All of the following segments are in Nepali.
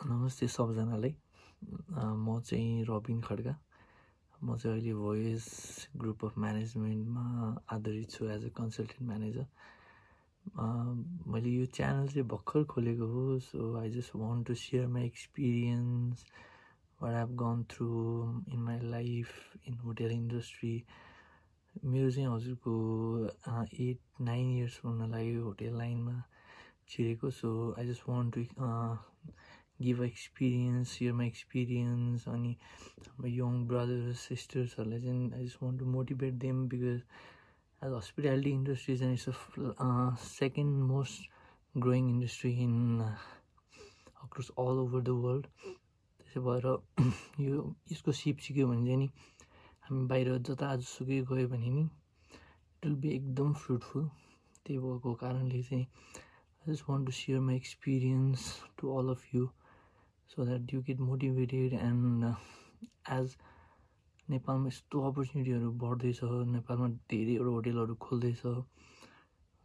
नमस्ते सबजनालाई। म चाहिँ रबिन खड्का। म चाहिँ अहिले भोइस ग्रुप अफ म्यानेजमेन्टमा आधारित छु एज अ कन्सल्टेन्ट म्यानेजर। मैले यो च्यानल चाहिँ भर्खर खोलेको हो, so I just want to share my experience, what I have gone through in my life in hotel industry. मेरो चाहिँ हजुरको 8-9 इयर्स हुन लाग्यो होटेल लाइनमा छिरेको। So I just want to give experience, share my experience, अनि my young brothers sisters I just want to motivate them, because as hospitality industry is a second most growing industry in across all over the world. त्यसै भएर यो यसको सिप सिक्यो भने चाहिँ नि हामी बाहिर जतासुकै गयो भने नि इट विल बी एकदम फ्रुटफुल। त्यही भएको कारणले चाहिँ I just want to share my experience to all of you, so that you get motivated. And as नेपालमा यस्तो अपर्च्युनिटीहरू बढ्दैछ, नेपालमा धेरैवटा होटेलहरू खोल्दैछ,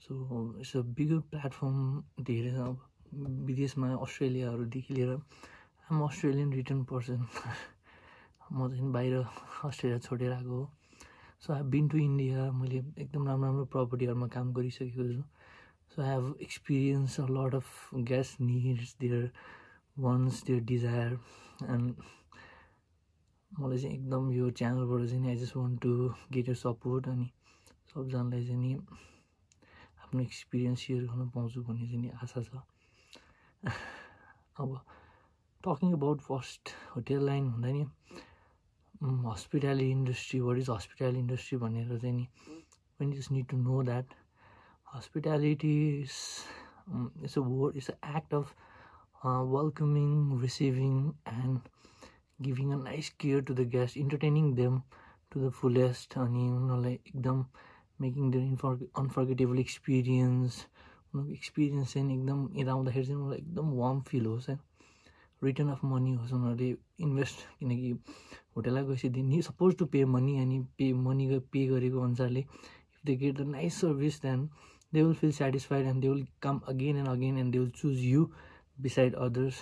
so it's a bigger platform. धेरै अब विदेशमा अस्ट्रेलियाहरूदेखि लिएर आम अस्ट्रेलियन रिटर्न पर्सन म चाहिँ बाहिर अस्ट्रेलिया छोडेर आएको हो। So I have been to India. मैले एकदम राम्रो राम्रो प्रपर्टीहरूमा काम गरिसकेको छु। So I have experience a lot of guest needs, there wants, their desire, and मलाई चाहिँ एकदम यो च्यानलबाट चाहिँ नि I just want to get your support. अनि सबजनालाई चाहिँ नि आफ्नो एक्सपिरियन्स सेयर गर्न पाउँछु भन्ने चाहिँ नि आशा छ। अब talking about first hotel line हुँदा नि hospitality industry, what is hospitality industry भनेर चाहिँ नि we just need to know that hospitality is a word, it's a act of welcoming, receiving, and giving a nice care to the guests, entertaining them to the fullest, अनि उनीहरूलाई एकदम making their unforgettable experience experience चाहिँ एकदम यता आउँदाखेरि चाहिँ उनीहरूलाई एकदम वार्म फिल होस्, रिटर्न अफ मनी होस्। उनीहरूले इन्भेस्ट, किनकि होटेललाई गएपछि they suppose to pay money, अनि पे गरेको अनुसारले if they get the nice service then they will feel satisfied and they will come again and again and they will choose you beside others.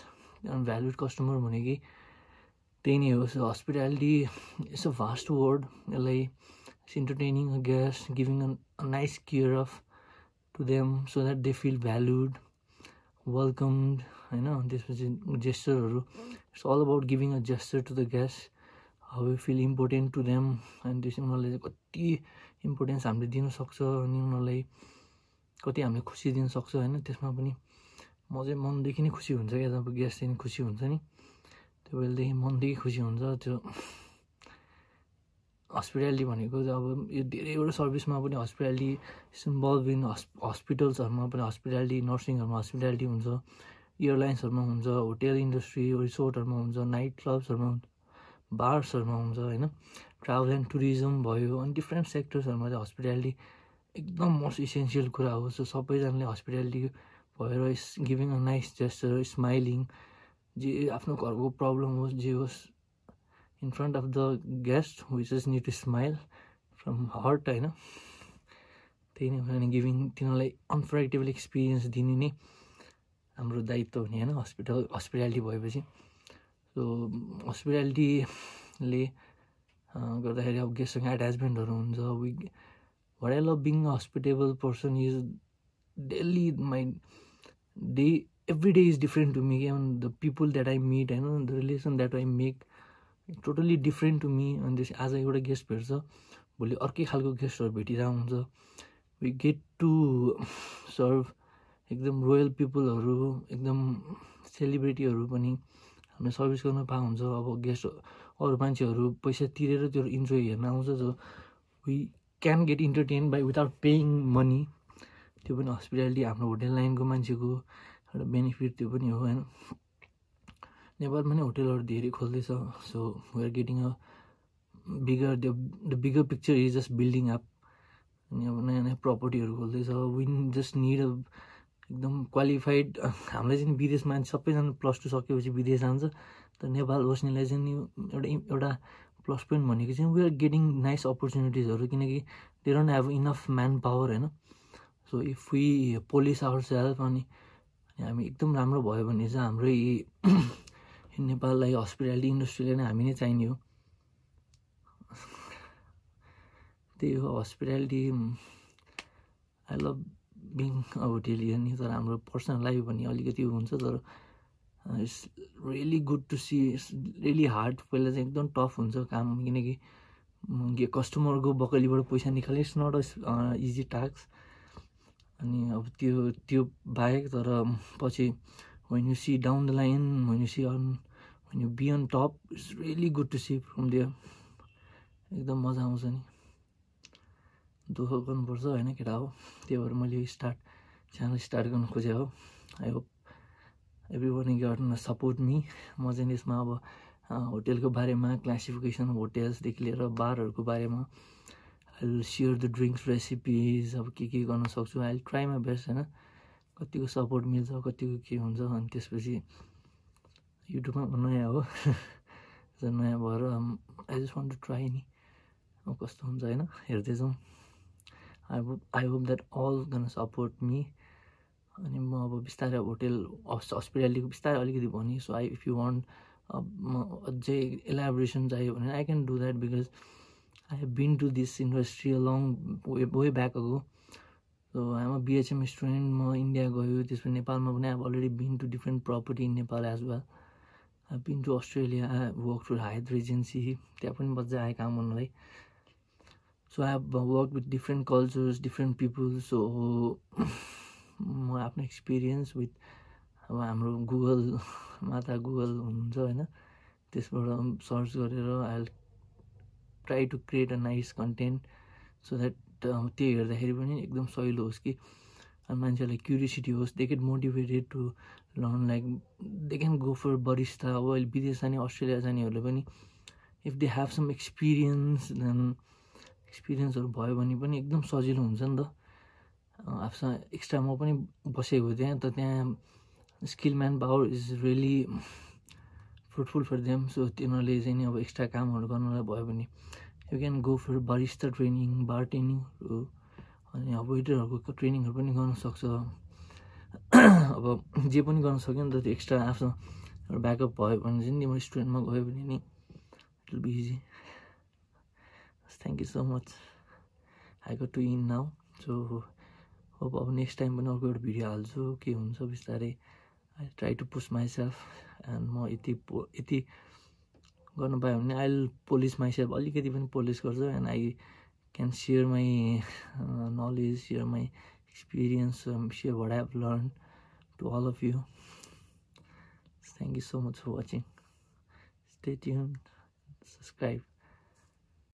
And valued customer भनेकै त्यही नै हो। So hospitality is a vast word. यसलाई entertaining a guest, giving a nice care of to them so that they feel valued, welcomed, होइन। त्यसपछि जेस्चरहरू, it's all about giving a gesture to the guest, how you feel important to them. अनि त्यसमा उनीहरूले चाहिँ कति इम्पोर्टेन्स हामीले दिनसक्छ, अनि उनीहरूलाई कति हामीले खुसी दिनसक्छ, होइन। त्यसमा पनि म चाहिँ मनदेखि नै खुसी हुन्छ क्या, जब गेस्ट चाहिँ खुसी हुन्छ नि, त्यो बेलादेखि मनदेखि खुसी हुन्छ। त्यो हस्पिटालिटी भनेको चाहिँ अब यो धेरैवटा सर्भिसमा पनि हस्पिटालिटी इन्भल्भ इन हस्पिटल्सहरूमा पनि हस्पिटालिटी, नर्सिङहरूमा हस्पिटालिटी हुन्छ, एयरलाइन्सहरूमा हुन्छ, होटेल इन्डस्ट्री रिसोर्टहरूमा हुन्छ, नाइट क्लब्सहरूमा हुन्छ, बार्सहरूमा हुन्छ, होइन। ट्राभल एन्ड टुरिज्म भयो, अनि डिफ्रेन्ट सेक्टर्सहरूमा चाहिँ हस्पिटालिटी एकदम मोस्ट इसेन्सियल कुरा हो। सो सबैजनाले हस्पिटालिटी भएर giving a nice gesture, smiling, जे आफ्नो घरको प्रब्लम होस् जे होस्, in front of the guest we just need to smile from heart, होइन। त्यही नै हो। अनि गिभिङ तिनीहरूलाई अनफर्गेटेबल एक्सपिरियन्स दिने नै हाम्रो दायित्व हुने, होइन, हस्पिटालिटी भएपछि। सो हस्पिटालिटीले गर्दाखेरि अब गेस्टसँग एट्याचमेन्टहरू हुन्छ। What I love being a hospitable person is daily my day, every day is different to me, and the people that I meet, the relation that I make totally different to me. And this आज एउटा गेस्ट भेट्छ, भोलि अर्कै खालको गेस्टहरू भेटिरहेको हुन्छ। वी गेट टु सर्भ एकदम रोयल पिपलहरू, एकदम सेलिब्रिटीहरू पनि हामीले सर्भिस गर्न पाएको हुन्छ। अब गेस्ट अरू मान्छेहरू पैसा तिरेर त्यो इन्जोय हेर्न आउँछ, जो we can get entertain by without paying money. त्यो पनि हस्पिटालिटी हाम्रो होटेल लाइनको मान्छेको एउटा बेनिफिट त्यो पनि हो, होइन। नेपालमा नै होटेलहरू धेरै खोल्दैछ। So we are getting a the bigger picture is just building up. अनि अब नयाँ नयाँ प्रपर्टीहरू खोल्दैछ। वी जस्ट निड अ एकदम क्वालिफाइड। हामीलाई चाहिँ विदेशमा सबैजना +2 सकेपछि विदेश जान्छ, तर नेपाल बस्नेलाई चाहिँ एउटा प्लस पोइन्ट भनेको चाहिँ वी आर गेटिङ नाइस अपर्च्युनिटिजहरू, किनकि they don't have enough manpower, होइन। So if we polish our self, अनि हामी एकदम राम्रो भयो भने चाहिँ हाम्रै नेपाललाई हस्पिटालिटी इन्डस्ट्रीले नै हामी नै चाहिने हो। त्यही हो hospitality. I love being a hotelier नि, तर हाम्रो पर्सनल लाइफ पनि अलिकति हुन्छ, तर it's really good to see. It's really hard. पहिला चाहिँ एकदम टफ हुन्छ काम, किनकि कस्टमरको बकलीबाट पैसा निकाल्ने it's not a easy task. अनि अब त्यो बाहेक तर पछि when you see down the line, when you be on top, it's really good to see from there. एकदम मजा आउँछ नि। दुःख गर्नुपर्छ होइन केटा हो, त्यही भएर मैले च्यानल स्टार्ट गर्न खोजेँ हो। आई होप एभ्रीबडी गर्न सपोर्ट मी। म चाहिँ यसमा अब होटेलको बारेमा, क्लासिफिकेसन होटेल्सदेखि लिएर बारहरूको बारेमा, I will share the drinks recipes, अब के गर्न सक्छु। I will try my best होइन, कतिको सपोर्ट मिल्छ, कतिको के हुन्छ। अनि त्यसपछि युट्युबमा नयाँ हो नयाँ भएर I just want to try नि, अब कस्तो हुन्छ होइन, हेर्दै जाउँ। I hope that all gonna support me. अनि म अब बिस्तारै होटेल हस्पिटालिटीको बिस्तारै अलिकति भनेँ। सो इफ यु वान्ट म अझै इलाबोरेसन चाहियो भने I can do that, because I have been to this industry a long way back ago. So I'm a BHM student. म इन्डिया गयो, त्यसपछि नेपालमा पनि I already been to different property in Nepal as well. I been to Australia, I work to Hyatt agency, त्यहाँ पनि मजा आयो काम गर्नलाई। So I have work with different cultures, different people. So म आफ्नो एक्सपिरियन्स विथ अब हाम्रो माता गुगल हुनुहुन्छ होइन, त्यसबाट सर्च गरेर I will try to create a nice content, so that त्यो हेर्दाखेरि पनि एकदम सजिलो होस् कि मान्छेलाई क्युरियोसिटी होस्, they get motivated to learn, like they can go for barista. अब अहिले विदेश जाने, अस्ट्रेलिया जानेहरूले पनि इफ दे हेभ सम एक्सपिरियन्सहरू भयो भने पनि एकदम सजिलो हुन्छ नि त। आफूसँग एक्स्ट्रा म पनि बसेको त्यहाँ, त त्यहाँ skill manpower is really fruitful for them. So तिनीहरूले चाहिँ नि अब एक्स्ट्रा कामहरू गर्नलाई भयो भने you can go for barista training, bar ट्रेनिङहरू, अनि अब वेटरहरूको ट्रेनिङहरू पनि गर्न सक्छ। अब जे पनि गर्न सक्यो नि त, त्यो एक्स्ट्रा आफ्नो ब्याकअप भयो भने चाहिँ नि म स्टुडेन्टमा गयो भने नि it will be easy. Thank you so much. I got to in now. So अब नेक्स्ट टाइम पनि अर्को एउटा भिडियो हाल्छु, के हुन्छ बिस्तारै। I try to push myself. And म यति गर्नु पायो भने आई विल पोलिस माइसेल्फ, अलिकति पनि पोलिस गर्छु। And I can share my knowledge, share my experience, share what I have learned to all of you. Thank you so much for watching. Stay tuned, subscribe.